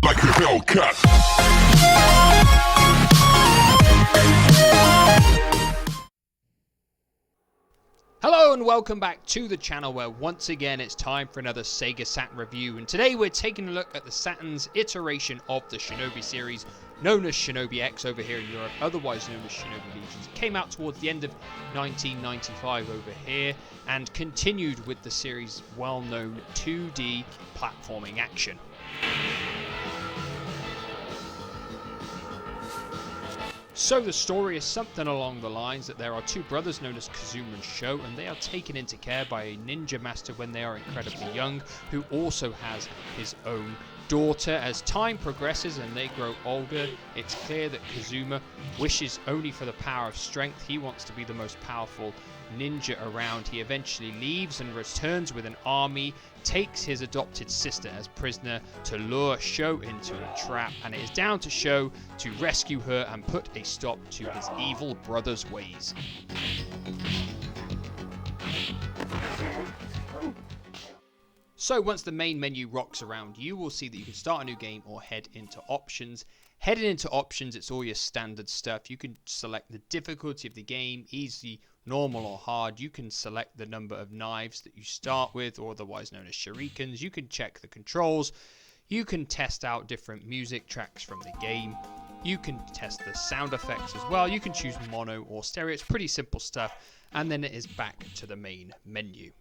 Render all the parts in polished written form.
like a Hellcat. Hello and welcome back to the channel where once again it's time for another Sega Saturn review, and today we're taking a look at the Saturn's iteration of the Shinobi series known as Shinobi X over here in Europe, otherwise known as Shinobi Legions. It came out towards the end of 1995 over here and continued with the series' well-known 2D platforming action. So the story is something along the lines that there are two brothers known as Kazuma and Sho, and they are taken into care by a ninja master when they are incredibly young, who also has his own daughter. As time progresses and they grow older, it's clear that Kazuma wishes only for the power of strength. He wants to be the most powerful ninja around. He eventually leaves and returns with an army, takes his adopted sister as prisoner to lure Sho into a trap, and it is down to Sho to rescue her and put a stop to his evil brother's ways. So once the main menu rocks around, you will see that you can start a new game or head into options. Heading into options, it's all your standard stuff. You can select the difficulty of the game, easy, normal or hard. You can select the number of knives that you start with, or otherwise known as shurikens. You can check the controls. You can test out different music tracks from the game. You can test the sound effects as well. You can choose mono or stereo. It's pretty simple stuff. And then it is back to the main menu.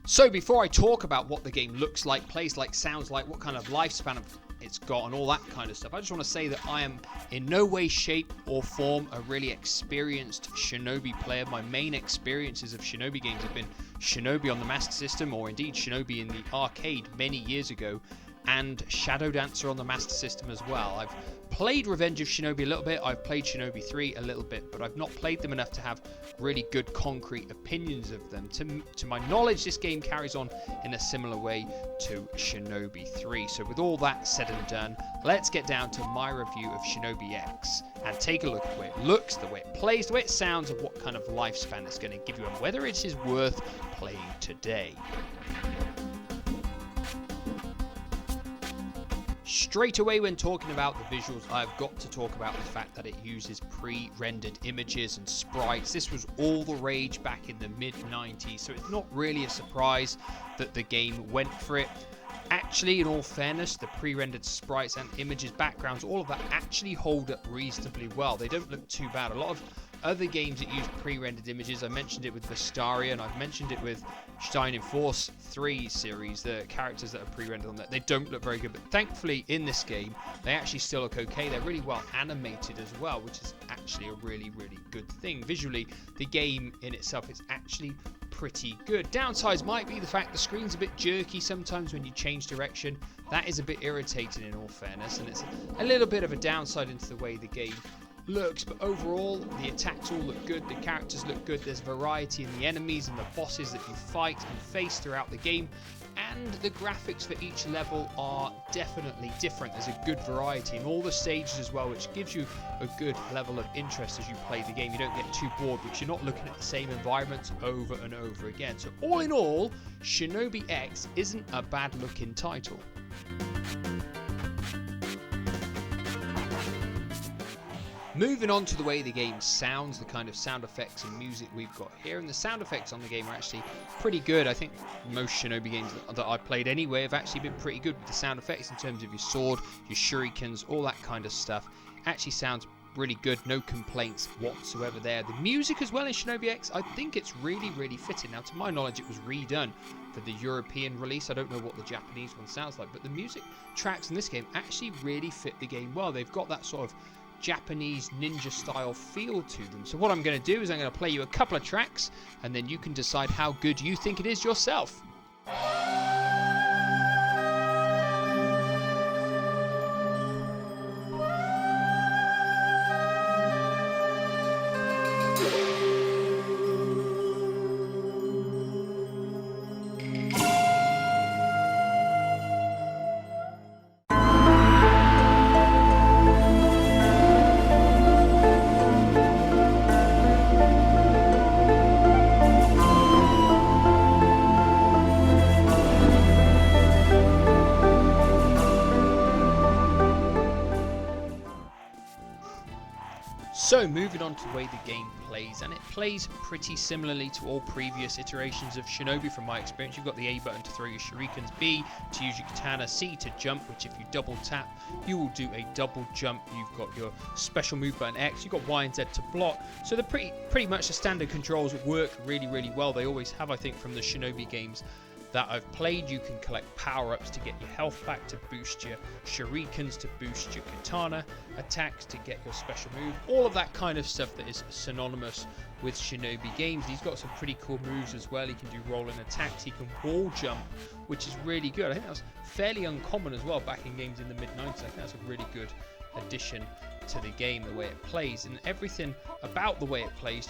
So before I talk about what the game looks like, plays like, sounds like, what kind of lifespan it's got and all that kind of stuff, I just want to say that I am in no way, shape or form a really experienced Shinobi player. My main experiences of Shinobi games have been Shinobi on the Master System, or indeed Shinobi in the arcade many years ago, and Shadow Dancer on the Master System as well. I've played Revenge of Shinobi a little bit, I've played Shinobi 3 a little bit, but I've not played them enough to have really good concrete opinions of them. To my knowledge, this game carries on in a similar way to Shinobi 3. So with all that said and done, let's get down to my review of Shinobi X and take a look at the way it looks, the way it plays, the way it sounds, and what kind of lifespan it's going to give you, and whether it is worth playing today. Straight away, when talking about the visuals, I've got to talk about the fact that it uses pre-rendered images and sprites. This was all the rage back in the mid-90s, so it's not really a surprise that the game went for it. Actually, in all fairness, the pre-rendered sprites and images, backgrounds, all of that actually hold up reasonably well. They don't look too bad. A lot of other games that use pre-rendered images, I mentioned it with Vestaria, and I've mentioned it with Shining Force 3 series, the characters that are pre-rendered on that, they don't look very good. But thankfully, in this game, they actually still look okay. They're really well animated as well, which is actually a really, really good thing. Visually, the game in itself is actually pretty good. Downsides might be the fact the screen's a bit jerky sometimes when you change direction. That is a bit irritating in all fairness, and it's a little bit of a downside into the way the game looks, but overall the attacks all look good, the characters look good, there's variety in the enemies and the bosses that you fight and face throughout the game, and the graphics for each level are definitely different. There's a good variety in all the stages as well, which gives you a good level of interest as you play the game. You don't get too bored because you're not looking at the same environments over and over again. So all in all, Shinobi X isn't a bad looking title. Moving on to the way the game sounds, the kind of sound effects and music we've got here, and the sound effects on the game are actually pretty good. I think most Shinobi games that I've played anyway have actually been pretty good with the sound effects in terms of your sword, your shurikens, all that kind of stuff. Actually sounds really good, no complaints whatsoever there. The music as well in Shinobi X, I think it's really, really fitting. Now, to my knowledge, it was redone for the European release. I don't know what the Japanese one sounds like, but the music tracks in this game actually really fit the game well. They've got that sort of Japanese ninja style feel to them. So what I'm going to do is I'm going to play you a couple of tracks, and then you can decide how good you think it is yourself. So moving on to the way the game plays, and it plays pretty similarly to all previous iterations of Shinobi from my experience. You've got the A button to throw your shurikens, B to use your katana, C to jump, which if you double tap you will do a double jump. You've got your special move button X, you've got Y and Z to block. So they're pretty much the standard controls work really well. They always have, I think, from the Shinobi games that I've played. You can collect power-ups to get your health back, to boost your shurikens, to boost your katana attacks, to get your special move, all of that kind of stuff that is synonymous with Shinobi games. He's got some pretty cool moves as well. He can do rolling attacks, he can wall jump, which is really good. I think that was fairly uncommon as well back in games in the mid-90s. I think that's a really good addition to the game, the way it plays, and everything about the way it plays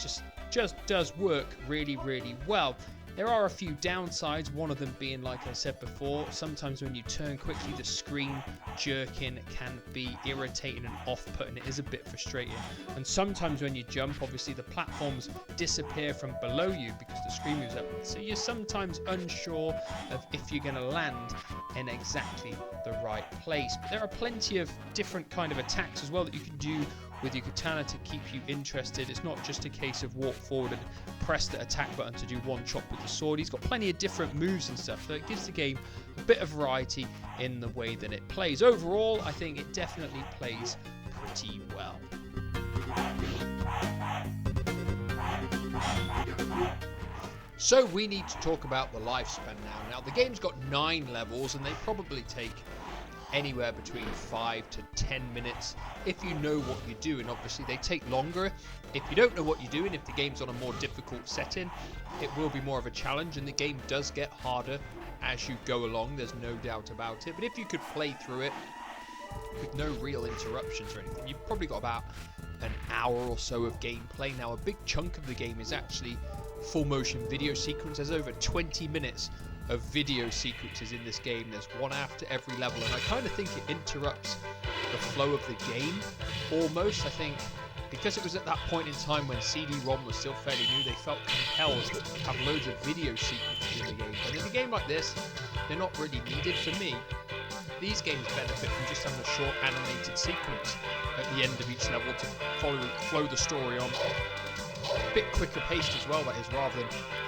just does work really well. There are a few downsides, one of them being, like I said before, sometimes when you turn quickly the screen jerking can be irritating and off-putting. It is a bit frustrating. And sometimes when you jump, obviously the platforms disappear from below you because the screen moves up. So you're sometimes unsure of if you're going to land in exactly the right place. But there are plenty of different kind of attacks as well that you can do with your katana to keep you interested. It's not just a case of walk forward and press the attack button to do one chop with the sword. He's got plenty of different moves and stuff, so it gives the game a bit of variety in the way that it plays. Overall, I think it definitely plays pretty well. So we need to talk about the lifespan now. Now the game's got 9 levels and they probably take anywhere between 5 to 10 minutes if you know what you're doing. Obviously they take longer if you don't know what you're doing. If the game's on a more difficult setting, it will be more of a challenge, and the game does get harder as you go along, there's no doubt about it. But if you could play through it with no real interruptions or anything, you've probably got about an hour or so of gameplay. Now a big chunk of the game is actually full motion video sequence. There's over 20 minutes of video sequences in this game. There's one after every level, and I kind of think it interrupts the flow of the game almost. I think because it was at that point in time when CD-ROM was still fairly new, they felt compelled to have loads of video sequences in the game. But in a game like this, they're not really needed. For me, these games benefit from just having a short animated sequence at the end of each level to flow the story on. A bit quicker paced as well, that is, rather than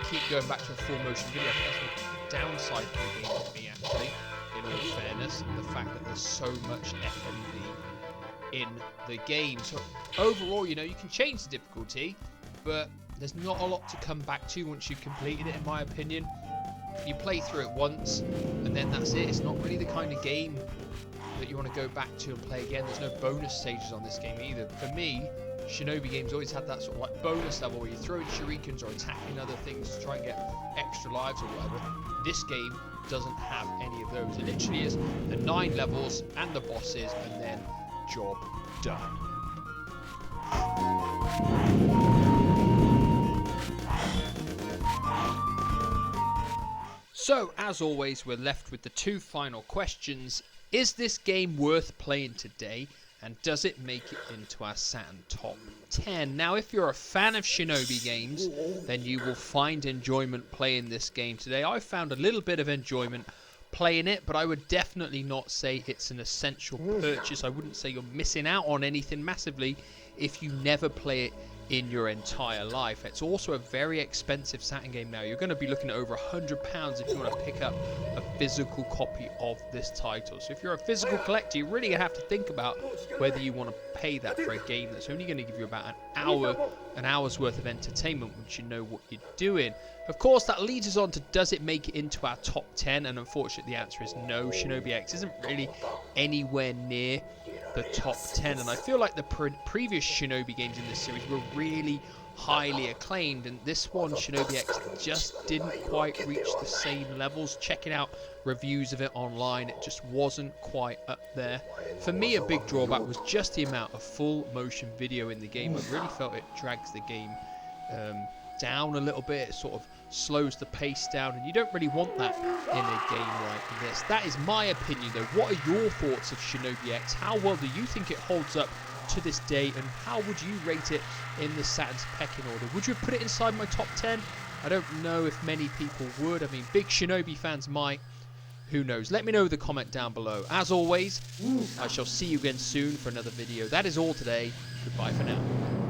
keep going back to a full motion video. I think that's the downside for the game for me, actually, in all fairness, the fact that there's so much FMV in the game. So overall, you know, you can change the difficulty, but there's not a lot to come back to once you've completed it, in my opinion. You play through it once and then that's it. It's not really the kind of game that you want to go back to and play again. There's no bonus stages on this game either. For me, Shinobi games always had that sort of like bonus level where you're throwing shurikens or attacking other things to try and get extra lives or whatever. This game doesn't have any of those. It literally is the 9 levels and the bosses, and then job done. So, as always, we're left with the 2 final questions. Is this game worth playing today? And does it make it into our Saturn top 10? Now, if you're a fan of Shinobi games, then you will find enjoyment playing this game today. I found a little bit of enjoyment playing it, but I would definitely not say it's an essential purchase. I wouldn't say you're missing out on anything massively if you never play it in your entire life. It's also a very expensive Saturn game now. You're going to be looking at over £100 if you want to pick up a physical copy of this title. So if you're a physical collector, you really have to think about whether you want to pay that for a game that's only going to give you about an hour's worth of entertainment once you know what you're doing. Of course, that leads us on to, does it make it into our top 10? And unfortunately, the answer is no. Shinobi X isn't really anywhere near the top 10, and I feel like the previous Shinobi games in this series were really highly acclaimed, and this one, Shinobi X, just didn't quite reach the same levels. Checking out reviews of it online, it just wasn't quite up there. For me, a big drawback was just the amount of full motion video in the game. I really felt it drags the game down a little bit. It sort of slows the pace down, and you don't really want that in a game like this. That is my opinion though. What are your thoughts of Shinobi X? How well do you think it holds up to this day, and how would you rate it in the Saturn's pecking order? Would you have put it inside my top 10? I don't know if many people would. I mean, big Shinobi fans might. Who knows? Let me know in the comment down below. As always, I shall see you again soon for another video. That is all today. Goodbye for now.